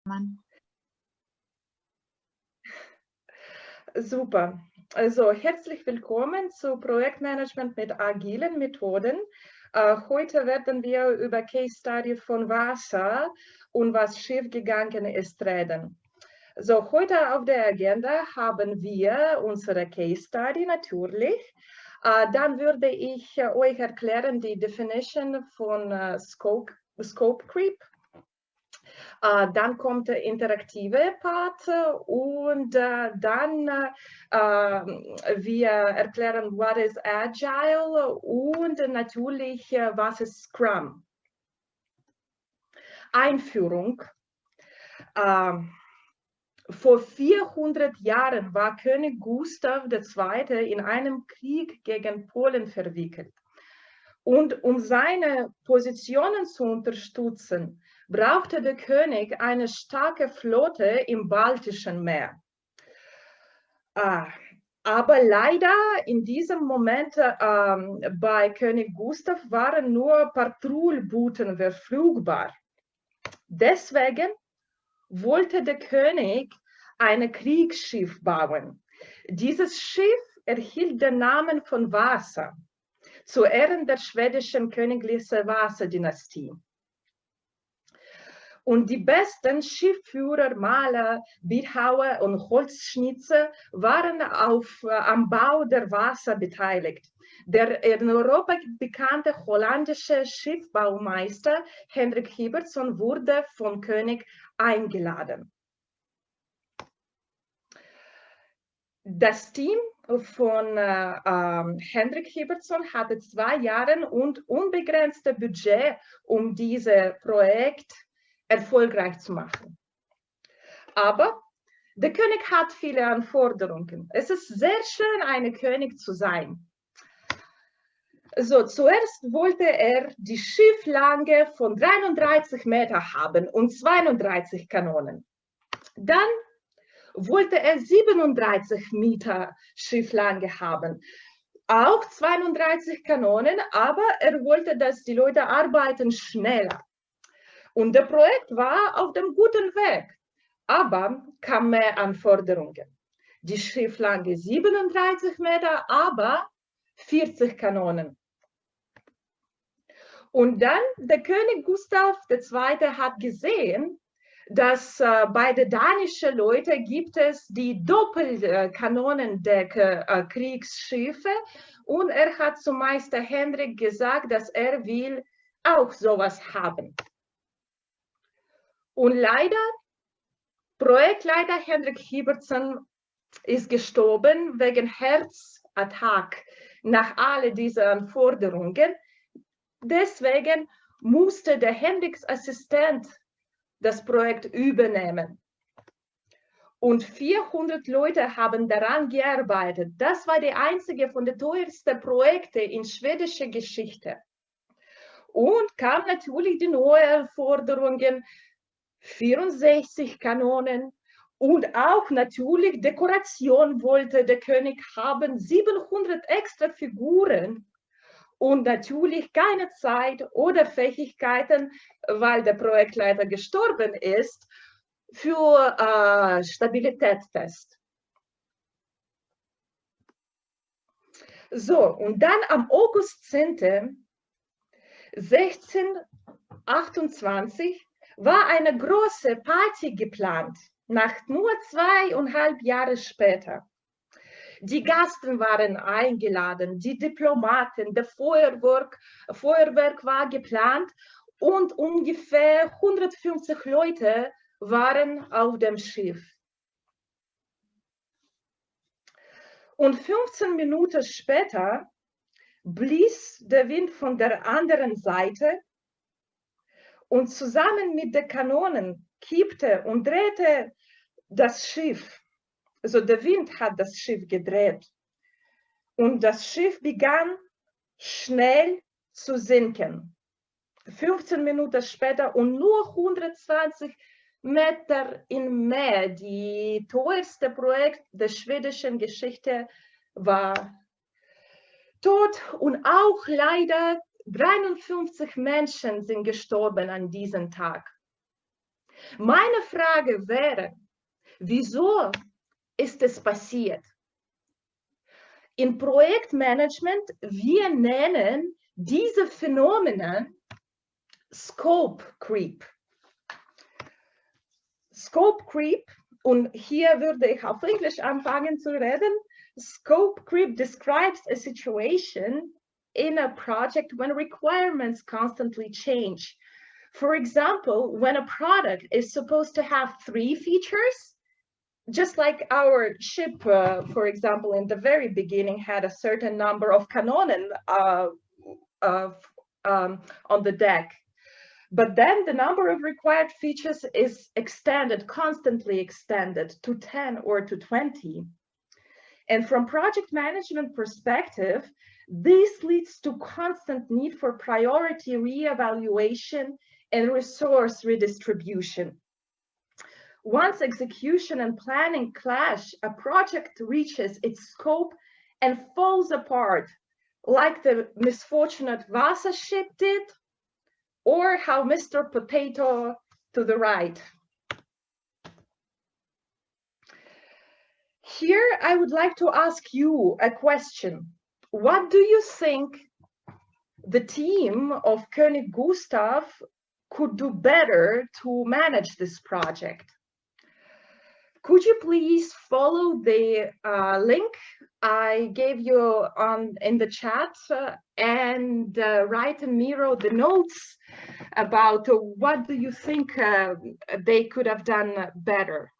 Mann. Super. Also herzlich willkommen zu Projektmanagement mit agilen Methoden. Heute werden wir über Case Study von Wasa und was schiefgegangen ist reden. So, heute auf der Agenda haben wir unsere Case Study natürlich. Dann würde ich euch erklären die Definition von Scope Creep. Dann kommt der interaktive Part und dann wir erklären, what is agile und natürlich, was ist Scrum. Einführung. Vor 400 Jahren war König Gustav II. In einem Krieg gegen Polen verwickelt. Und um seine Positionen zu unterstützen, brauchte der König eine starke Flotte im Baltischen Meer. Aber leider in diesem Moment bei König Gustav waren nur Patrouilleboote verfügbar. Deswegen wollte der König ein Kriegsschiff bauen. Dieses Schiff erhielt den Namen von Wasa, zu Ehren der schwedischen königlichen Wasa-Dynastie. Und die besten Schiffführer, Maler, Bildhauer und Holzschnitzer waren am Bau der Wasa beteiligt. Der in Europa bekannte holländische Schiffbaumeister Hendrik Hibbertsson wurde vom König eingeladen. Das Team von Hendrik Hibbertsson hatte 2 Jahre und unbegrenztes Budget, um dieses Projekt erfolgreich zu machen. Aber der König hat viele Anforderungen. Es ist sehr schön, ein König zu sein. So, zuerst wollte er die Schifflänge von 33 Meter haben und 32 Kanonen. Dann wollte er 37 Meter Schifflänge haben, auch 32 Kanonen, aber er wollte, dass die Leute arbeiten schneller. Und das Projekt war auf dem guten Weg, aber kamen mehr Anforderungen. Die Schifflänge 37 Meter, aber 40 Kanonen. Und dann der König Gustav II. Hat gesehen, dass bei den dänischen Leuten gibt es die Doppelkanonendecke-Kriegsschiffe und er hat zu Meister Hendrik gesagt, dass er will auch sowas haben. Und leider, Projektleiter Hendrik Hibbertsson ist gestorben wegen Herzattack nach all diesen Anforderungen. Deswegen musste der Hendriks Assistent das Projekt übernehmen. Und 400 Leute haben daran gearbeitet. Das war die einzige von den teuersten Projekten in schwedischer Geschichte. Und kam natürlich die neuen Anforderungen, 64 Kanonen und auch natürlich Dekoration wollte der König haben, 700 extra Figuren. Und natürlich keine Zeit oder Fähigkeiten, weil der Projektleiter gestorben ist, für Stabilitätstest. So, und dann am August 10. 1628 war eine große Party geplant, nach nur 2,5 Jahren später. Die Gäste waren eingeladen, die Diplomaten, das Feuerwerk war geplant und ungefähr 150 Leute waren auf dem Schiff. Und 15 Minuten später blies der Wind von der anderen Seite und zusammen mit den Kanonen kippte und drehte das Schiff. Also der Wind hat das Schiff gedreht und das Schiff begann schnell zu sinken. 15 Minuten später und nur 120 Meter im Meer, die teuerste Projekt der schwedischen Geschichte, war tot und auch leider 53 Menschen sind gestorben an diesem Tag. Meine Frage wäre, wieso ist es passiert? In Projektmanagement, wir nennen diese Phänomene Scope Creep. Scope Creep, und hier würde ich auf Englisch anfangen zu reden. Scope Creep describes a situation in a project when requirements constantly change. For example, when a product is supposed to have 3 features, just like our ship, for example, in the very beginning had a certain number of Kanonen on the deck. But then the number of required features is extended, constantly extended to 10 or to 20. And from project management perspective, this leads to constant need for priority reevaluation and resource redistribution. Once execution and planning clash, a project reaches its scope and falls apart, like the misfortunate Wasa ship did, or how Mr. Potato to the right. Here, I would like to ask you a question. What do you think the team of König Gustav could do better to manage this project? Could you please follow the link I gave you in the chat and write in Miro the notes about what do you think they could have done better?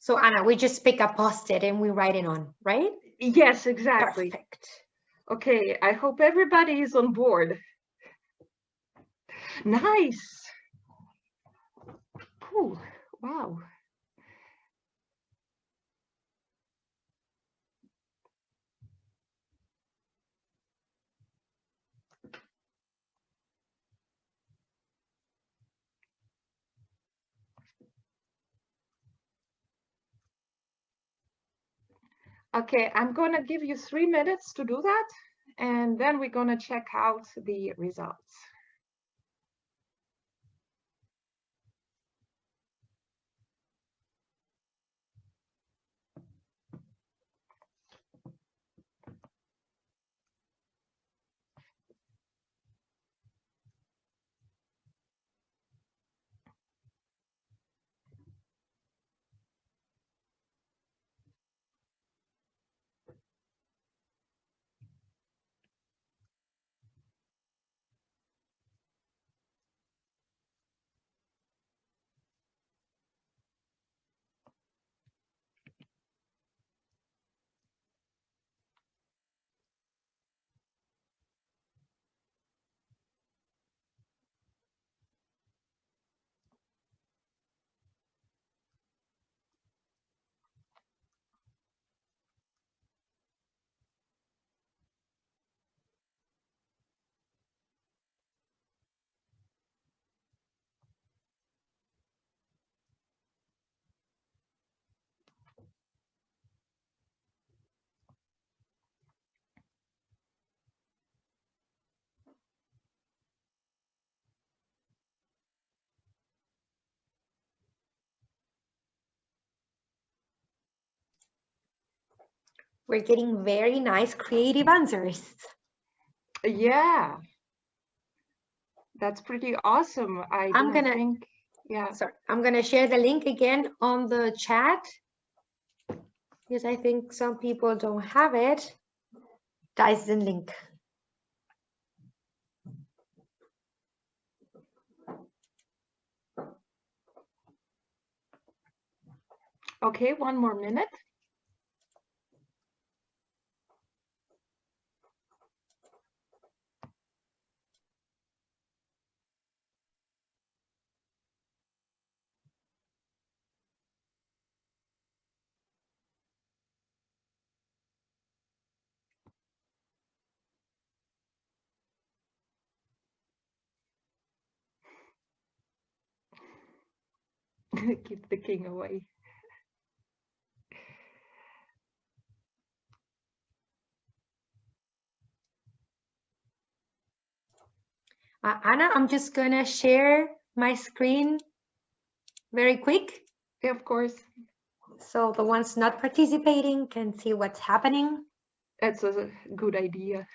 So Anna, we just pick a post-it and we write it on, right? Yes, exactly. Perfect. Okay, I hope everybody is on board. Nice. Ooh, wow. Okay, I'm going to give you 3 minutes to do that, and then we're going to check out the results. We're getting very nice creative answers. Yeah, that's pretty awesome. I'm gonna share the link again on the chat because I think some people don't have it. Da ist den Link. Okay, 1 more minute. Keep the king away. Anna, I'm just gonna share my screen very quick. Yeah, of course. So the ones not participating can see what's happening. That's a good idea.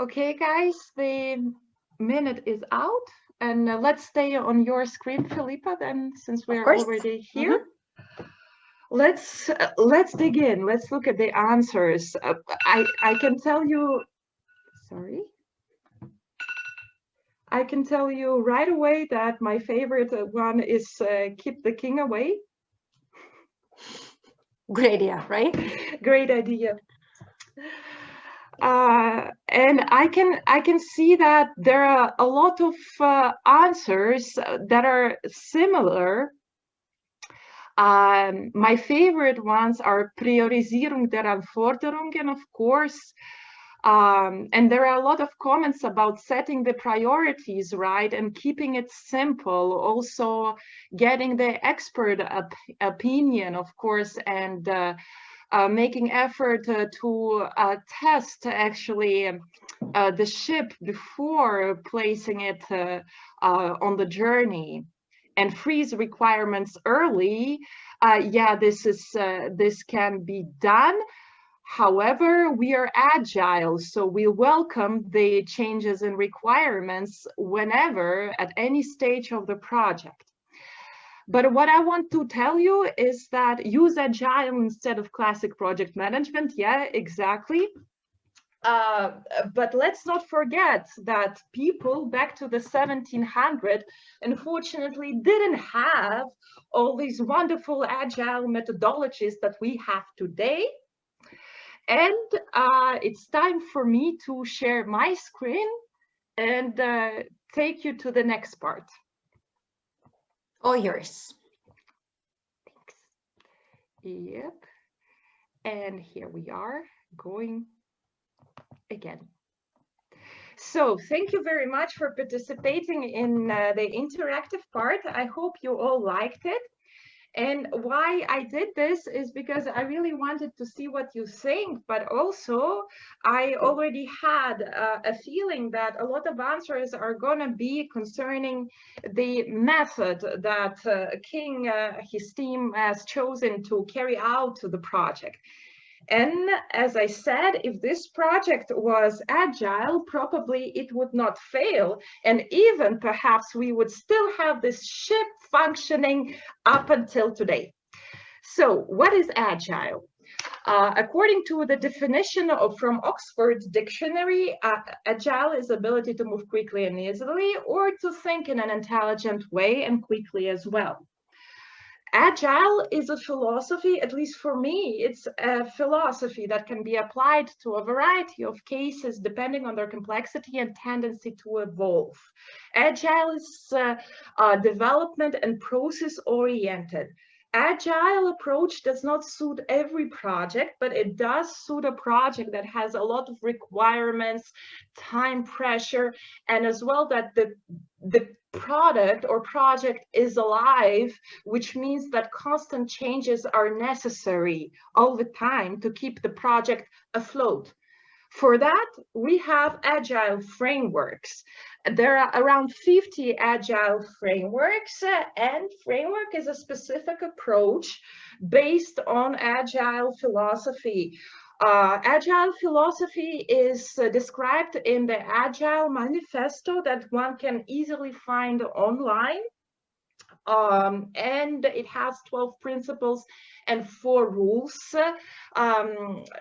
Okay, guys, the minute is out, and let's stay on your screen, Philippa, then, since we're already here. Let's dig in. Let's look at the answers. I can tell you, sorry. I can tell you right away that my favorite one is keep the king away. Good idea, right? Great idea. And I can see that there are a lot of answers that are similar. My favorite ones are Priorisierung der Anforderungen, of course. And there are a lot of comments about setting the priorities right and keeping it simple. Also getting the expert opinion, of course, and making effort to test actually the ship before placing it on the journey, and freeze requirements early. Yeah, this can be done. However, we are agile, so we welcome the changes in requirements whenever, at any stage of the project. But what I want to tell you is that use agile instead of classic project management. Yeah, exactly. But let's not forget that people back to the 1700s, unfortunately, didn't have all these wonderful agile methodologies that we have today. And it's time for me to share my screen and take you to the next part. All yours. Thanks. Yep. And here we are going again. So thank you very much for participating in the interactive part. I hope you all liked it. And why I did this is because I really wanted to see what you think, but also I already had a feeling that a lot of answers are going to be concerning the method that King, his team has chosen to carry out the project. And as I said, if this project was agile, probably it would not fail. And even perhaps we would still have this ship functioning up until today. So what is agile? According to the definition from Oxford Dictionary, agile is ability to move quickly and easily, or to think in an intelligent way and quickly as well. Agile is a philosophy, at least for me, it's a philosophy that can be applied to a variety of cases depending on their complexity and tendency to evolve. Agile is development and process oriented. Agile approach does not suit every project, but it does suit a project that has a lot of requirements, time pressure, and as well that the product or project is alive, which means that constant changes are necessary all the time to keep the project afloat. For that, we have agile frameworks. There are around 50 agile frameworks, and framework is a specific approach based on agile philosophy. Agile philosophy is described in the Agile Manifesto that one can easily find online. And it has 12 principles and 4 rules.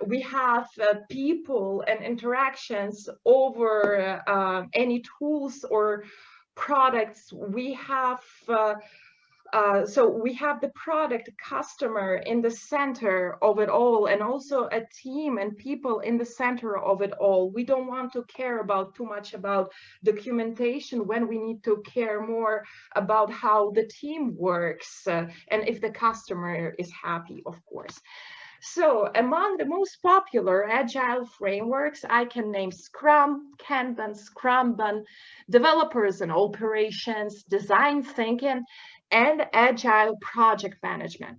We have people and interactions over any tools or products. We have So we have the product, customer in the center of it all, and also a team and people in the center of it all. We don't want to care about too much about documentation when we need to care more about how the team works and if the customer is happy, of course. So among the most popular agile frameworks, I can name Scrum, Kanban, Scrumban, developers and operations, design thinking, and agile project management.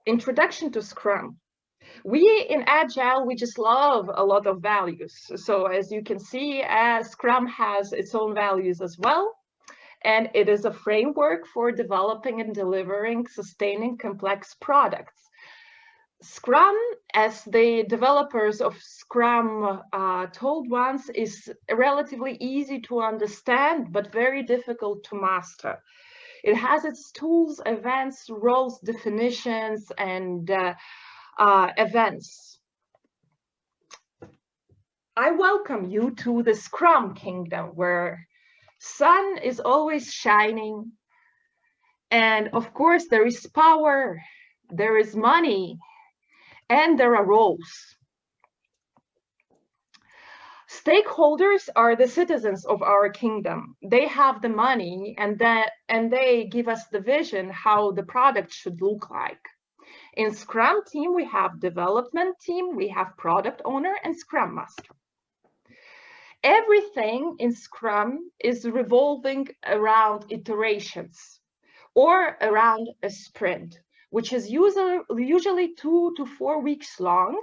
Introduction to Scrum. We in Agile, we just love a lot of values. So as you can see, Scrum has its own values as well. And it is a framework for developing and delivering sustaining complex products. Scrum, as the developers of Scrum told once, is relatively easy to understand, but very difficult to master. It has its tools, events, roles, definitions, and events. I welcome you to the Scrum kingdom, where sun is always shining, and of course there is power, there is money, and there are roles. Stakeholders are the citizens of our kingdom. They have the money, and they give us the vision how the product should look like. In Scrum team, we have development team, we have product owner, and Scrum master. Everything in Scrum is revolving around iterations or around a sprint, which is usually 2 to 4 weeks long.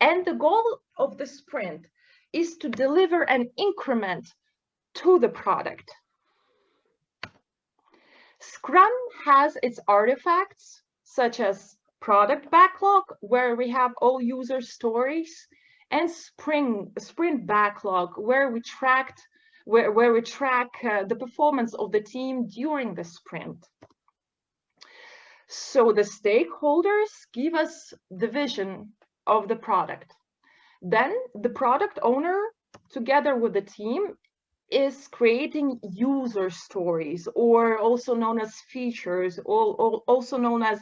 And the goal of the sprint is to deliver an increment to the product. Scrum has its artifacts, such as product backlog, where we have all user stories, and sprint backlog, where we track the performance of the team during the sprint. So the stakeholders give us the vision of the product. Then the product owner, together with the team, is creating user stories, or also known as features, or also known as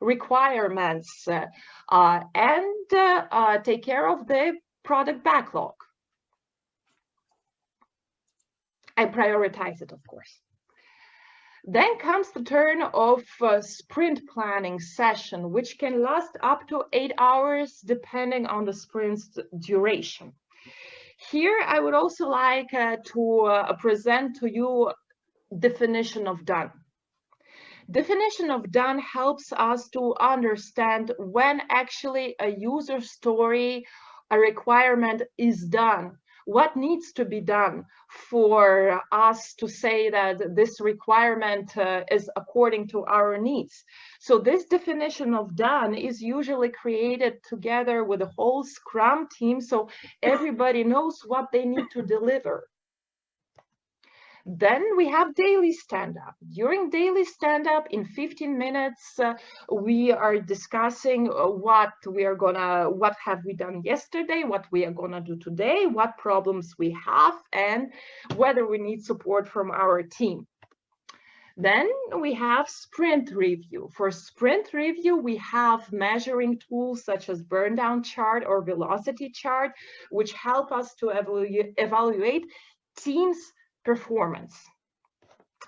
requirements, and take care of the product backlog. I prioritize it, of course. Then comes the turn of sprint planning session, which can last up to 8 hours, depending on the sprint's duration. Here, I would also like to present to you definition of done. Definition of done helps us to understand when actually a user story, a requirement is done. What needs to be done for us to say that this requirement is according to our needs? So this definition of done is usually created together with the whole Scrum team, so everybody knows what they need to deliver. Then we have daily stand-up. During daily stand-up, in 15 minutes, we are discussing what have we done yesterday, what we are gonna do today, what problems we have, and whether we need support from our team. Then we have sprint review. For sprint review, we have measuring tools such as burn down chart or velocity chart, which help us to evaluate teams' performance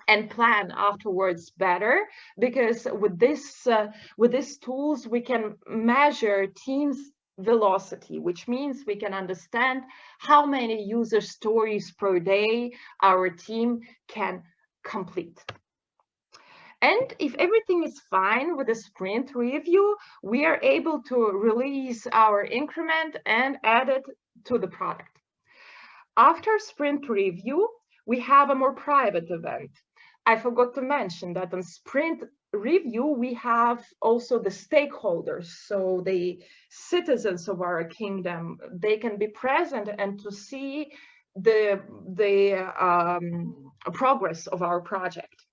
and plan afterwards better, because with these tools we can measure teams' velocity, which means we can understand how many user stories per day our team can complete. And if everything is fine with the sprint review, we are able to release our increment and add it to the product. After sprint review, we have a more private event. I forgot to mention that on sprint review, we have also the stakeholders, so the citizens of our kingdom. They can be present and to see the progress of our project.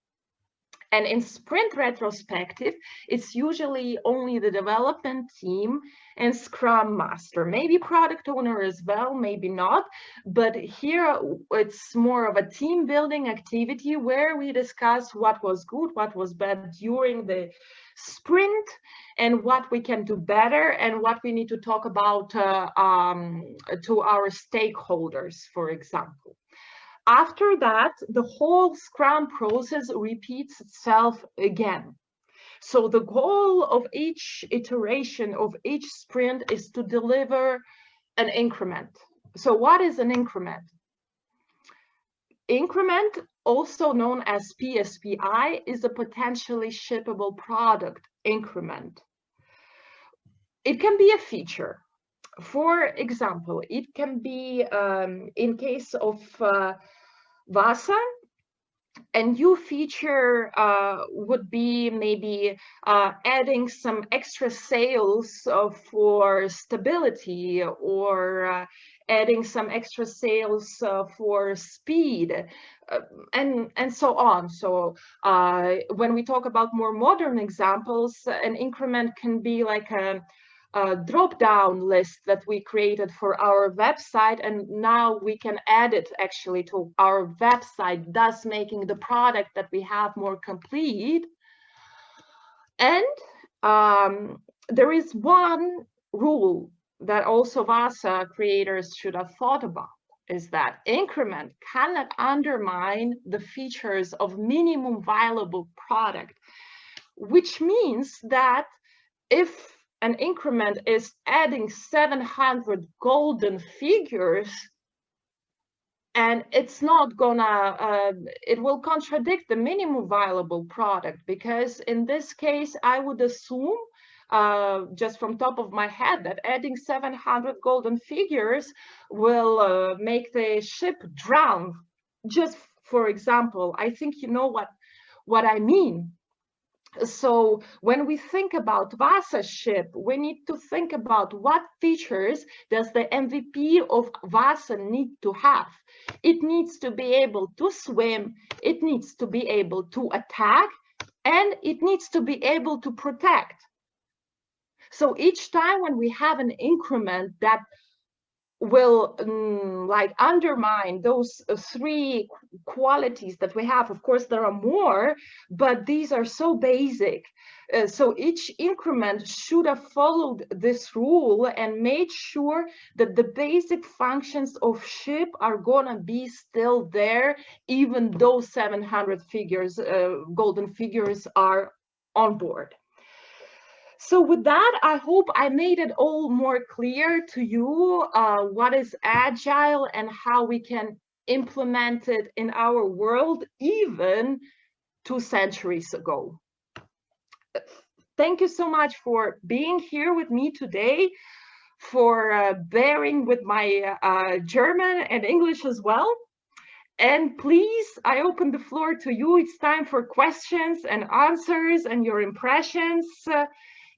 And in sprint retrospective, it's usually only the development team and Scrum Master, maybe product owner as well, maybe not. But here it's more of a team building activity where we discuss what was good, what was bad during the sprint, and what we can do better, and what we need to talk about to our stakeholders, for example. After that, the whole Scrum process repeats itself again. So the goal of each iteration of each sprint is to deliver an increment. So what is an increment? Increment, also known as PSPI, is a potentially shippable product increment. It can be a feature. For example, it can be, in case of Wasa, a new feature would be maybe adding some extra sails for stability, or adding some extra sails for speed, and so on. So when we talk about more modern examples, an increment can be like a drop-down list that we created for our website, and now we can add it actually to our website, thus making the product that we have more complete. And there is one rule that also Wasa creators should have thought about, is that increment cannot undermine the features of minimum viable product, which means that if an increment is adding 700 golden figures, and it's not gonna, it will contradict the minimum viable product, because in this case, I would assume, just from top of my head, that adding 700 golden figures will make the ship drown. Just for example, I think you know what I mean. So when we think about Wasa ship, we need to think about what features does the MVP of Wasa need to have. It needs to be able to swim, it needs to be able to attack, and it needs to be able to protect. So each time when we have an increment that will like undermine those three qualities that we have. Of course, there are more, but these are so basic. So each increment should have followed this rule and made sure that the basic functions of ship are gonna be still there, even though 700 figures, golden figures are on board. So with that, I hope I made it all more clear to you what is agile and how we can implement it in our world even 2 centuries ago. Thank you so much for being here with me today, for bearing with my German and English as well. And please, I open the floor to you. It's time for questions and answers and your impressions.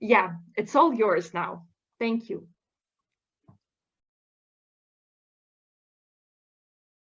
Yeah, it's all yours now. Thank you.